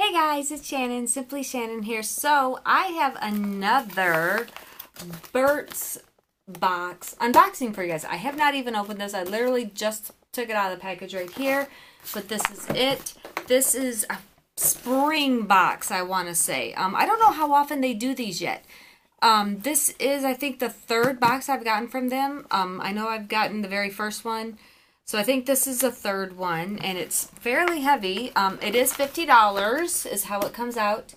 Hey guys, it's Shannon, Simply Shannon here. So I have another Burt's box unboxing for you guys. I have not even opened this. I literally just took it out of the package right here, but this is it. This is a spring box, I want to say. I don't know how often they do these yet. This is, I think, the third box I've gotten from them. I know I've gotten the very first one. So I think this is the third one, and it's fairly heavy. It is $50 is how it comes out.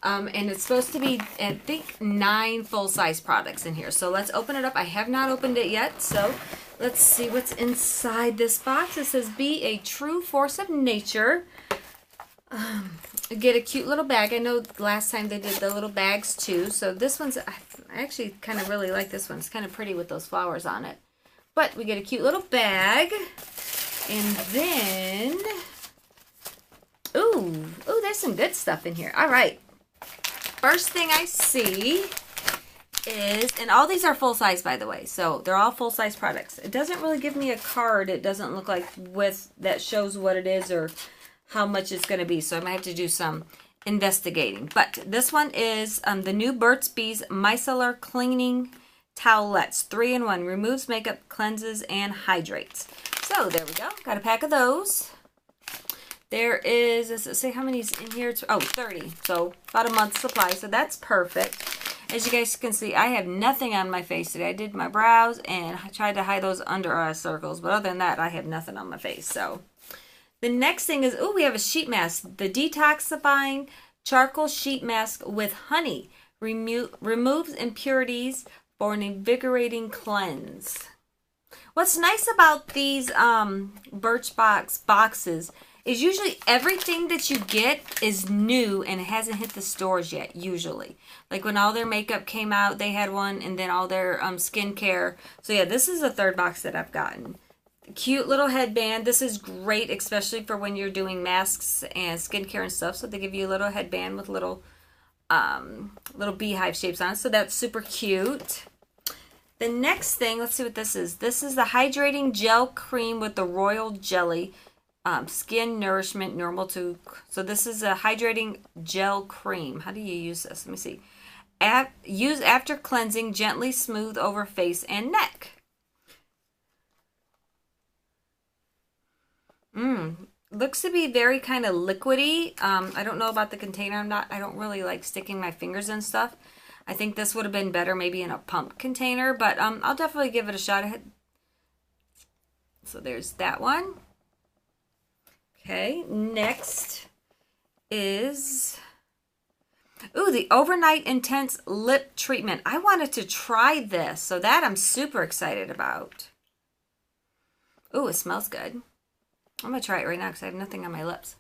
And it's supposed to be, I think, 9 full-size products in here. So let's open it up. I have not opened it yet, so let's see what's inside this box. It says, be a true force of nature. Get a cute little bag. I know last time they did the little bags too. So this one's, I actually kind of really like this one. It's kind of pretty with those flowers on it. But we get a cute little bag, and then, ooh, there's some good stuff in here. All right, first thing I see is, and all these are full size, by the way, so they're all full size products. It doesn't really give me a card. It doesn't look like that shows what it is or how much it's going to be, so I might have to do some investigating. But this one is the new Burt's Bees Micellar Cleaning Towelettes, 3-in-1, removes makeup, cleanses, and hydrates. So there we go. Got a pack of those. There is, does it say how many's in here? It's, 30. So about a month's supply. So that's perfect. As you guys can see, I have nothing on my face today. I did my brows and I tried to hide those under eye circles. But other than that, I have nothing on my face. So the next thing is, we have a sheet mask. The detoxifying charcoal sheet mask with honey removes impurities for an invigorating cleanse. What's nice about these Birchbox boxes is usually everything that you get is new and it hasn't hit the stores yet, usually. Like when all their makeup came out, they had one, and then all their skincare. So yeah, this is the third box that I've gotten. Cute little headband. This is great, especially for when you're doing masks and skincare and stuff. So they give you a little headband with little beehive shapes on it. So that's super cute. The next thing, let's see what this is. This is the hydrating gel cream with the royal jelly. Skin nourishment normal to. So this is a hydrating gel cream. How do you use this? Let me see. Use after cleansing, gently smooth over face and neck. Looks to be very kind of liquidy. I don't know about the container. I don't really like sticking my fingers in stuff. I think this would have been better maybe in a pump container, but I'll definitely give it a shot. So there's that one. Okay, next is, the Overnight Intense Lip Treatment. I wanted to try this, so that I'm super excited about. Ooh, it smells good. I'm going to try it right now because I have nothing on my lips.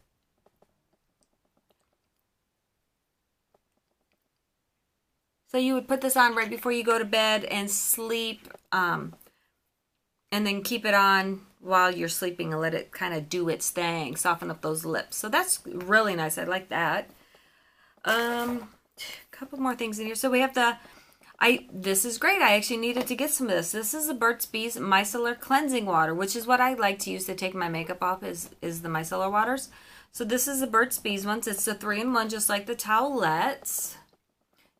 So you would put this on right before you go to bed and sleep, and then keep it on while you're sleeping and let it kind of do its thing, soften up those lips. So that's really nice. I like that. A couple more things in here. So we have this is great. I actually needed to get some of this. This is the Burt's Bees Micellar Cleansing Water, which is what I like to use to take my makeup off is the micellar waters. So this is the Burt's Bees ones. It's the 3-in-1, just like the towelettes.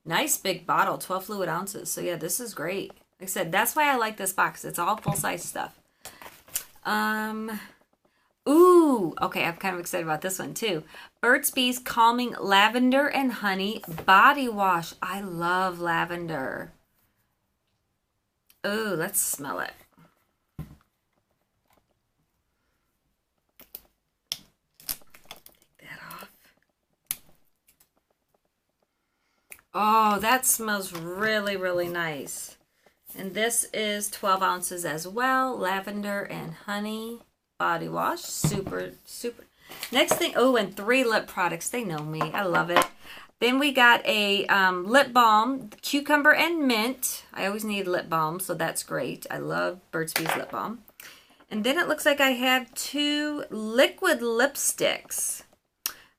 Nice big bottle, 12 fluid ounces. So yeah, this is great. Like I said, that's why I like this box. It's all full-size stuff. Okay, I'm kind of excited about this one too. Burt's Bees Calming Lavender and Honey Body Wash. I love lavender. Ooh, let's smell it. Take that off. Oh, that smells really, really nice. And this is 12 ounces as well. Lavender and honey body wash. Super, super. Next thing, and 3 lip products. They know me. I love it. Then we got a lip balm, cucumber and mint. I always need lip balm, so that's great. I love Burt's Bees lip balm. And then it looks like I have 2 liquid lipsticks.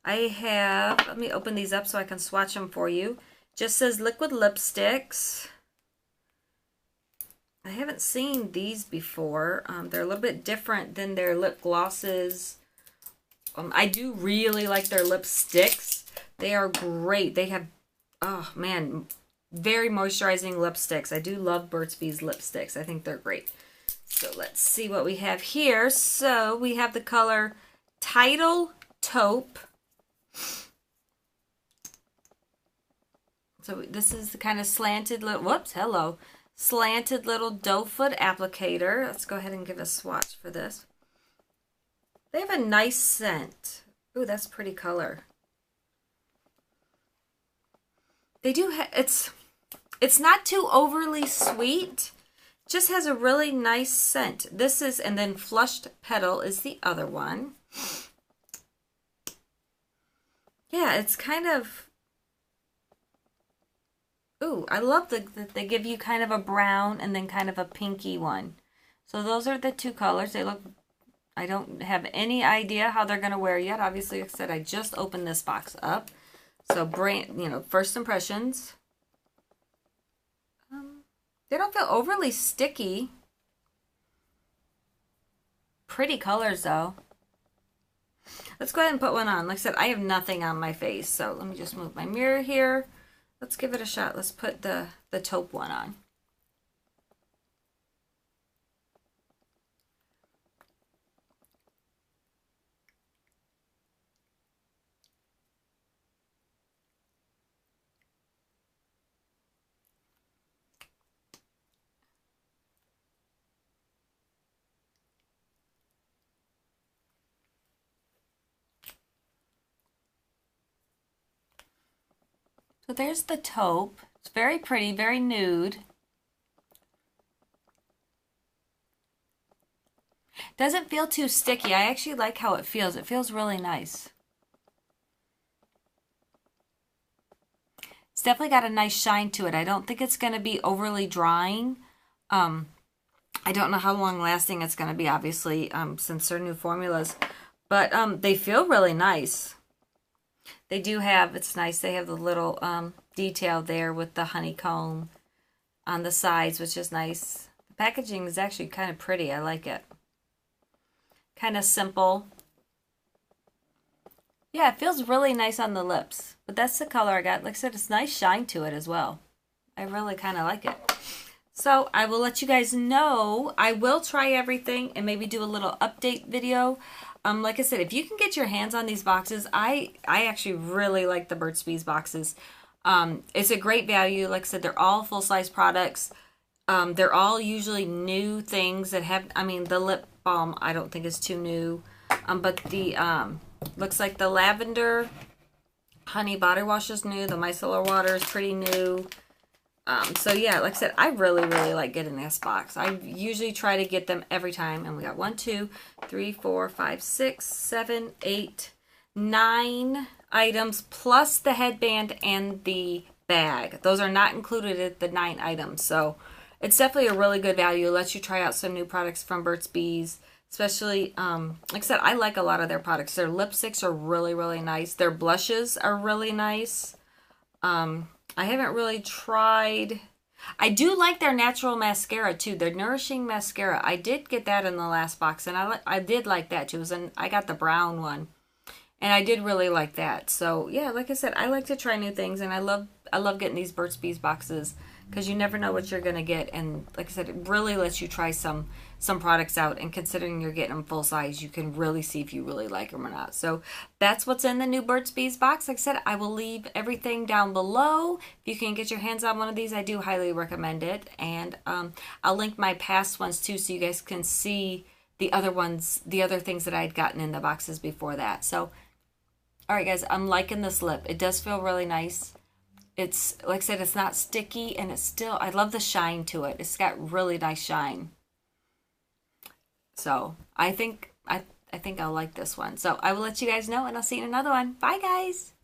Let me open these up so I can swatch them for you. Just says liquid lipsticks. I haven't seen these before. They're a little bit different than their lip glosses I do really like their lipsticks. They are great. They have, oh man, very moisturizing lipsticks. I do love Burt's Bees lipsticks. I think they're great. So let's see what we have here. So we have the color Tidal Taupe. So this is the kind of slanted little, slanted little doe foot applicator. Let's go ahead and give a swatch for this. They have a nice scent. Ooh, that's a pretty color. They do have, it's not too overly sweet. Just has a really nice scent. This is, and then Flushed Petal is the other one. Yeah, it's kind of, ooh, I love that they give you kind of a brown and then kind of a pinky one. So those are the two colors. They look, I don't have any idea how they're going to wear yet. Obviously, like I said, I just opened this box up. So, first impressions. They don't feel overly sticky. Pretty colors, though. Let's go ahead and put one on. Like I said, I have nothing on my face. So, let me just move my mirror here. Let's give it a shot. Let's put the taupe one on. So there's the taupe. It's very pretty, very nude. Doesn't feel too sticky. I actually like how it feels. It feels really nice. It's definitely got a nice shine to it. I don't think it's going to be overly drying. I don't know how long lasting it's going to be, obviously, since they're new formulas. But they feel really nice. They do have, it's nice, they have the little detail there with the honeycomb on the sides, which is nice. The packaging is actually kind of pretty. I like it. Kind of simple. Yeah, it feels really nice on the lips. But that's the color I got. Like I said, it's nice shine to it as well. I really kind of like it. So I will let you guys know. I will try everything and maybe do a little update video. Like I said, if you can get your hands on these boxes, I actually really like the Burt's Bees boxes. It's a great value. Like I said, they're all full-size products. They're all usually new things that have, I mean, the lip balm I don't think is too new. But the, looks like the lavender honey body wash is new. The micellar water is pretty new. So yeah, like I said, I really like getting this box. I usually try to get them every time. And we got 1, 2, 3, 4, 5, 6, 7, 8, 9 items plus the headband and the bag. Those are not included at the 9 items. So it's definitely a really good value. It lets you try out some new products from Burt's Bees. Especially, like I said, I like a lot of their products. Their lipsticks are really nice. Their blushes are really nice. I haven't really tried. I do like their natural mascara too. Their nourishing mascara. I did get that in the last box, and I did like that too. I got the brown one, and I did really like that. So yeah, like I said, I like to try new things, and I love getting these Burt's Bees boxes because you never know what you're gonna get. And like I said, it really lets you try some products out, and considering you're getting them full size, you can really see if you really like them or not. So that's what's in the new Burt's Bees box. Like I said, I will leave everything down below. If you can get your hands on one of these, I do highly recommend it. And I'll link my past ones too, so you guys can see the other ones, the other things that I had gotten in the boxes before that. So, all right, guys, I'm liking this lip. It does feel really nice. It's, like I said, it's not sticky, and it's still, I love the shine to it. It's got really nice shine. So I think I'll like this one. So I will let you guys know, and I'll see you in another one. Bye, guys.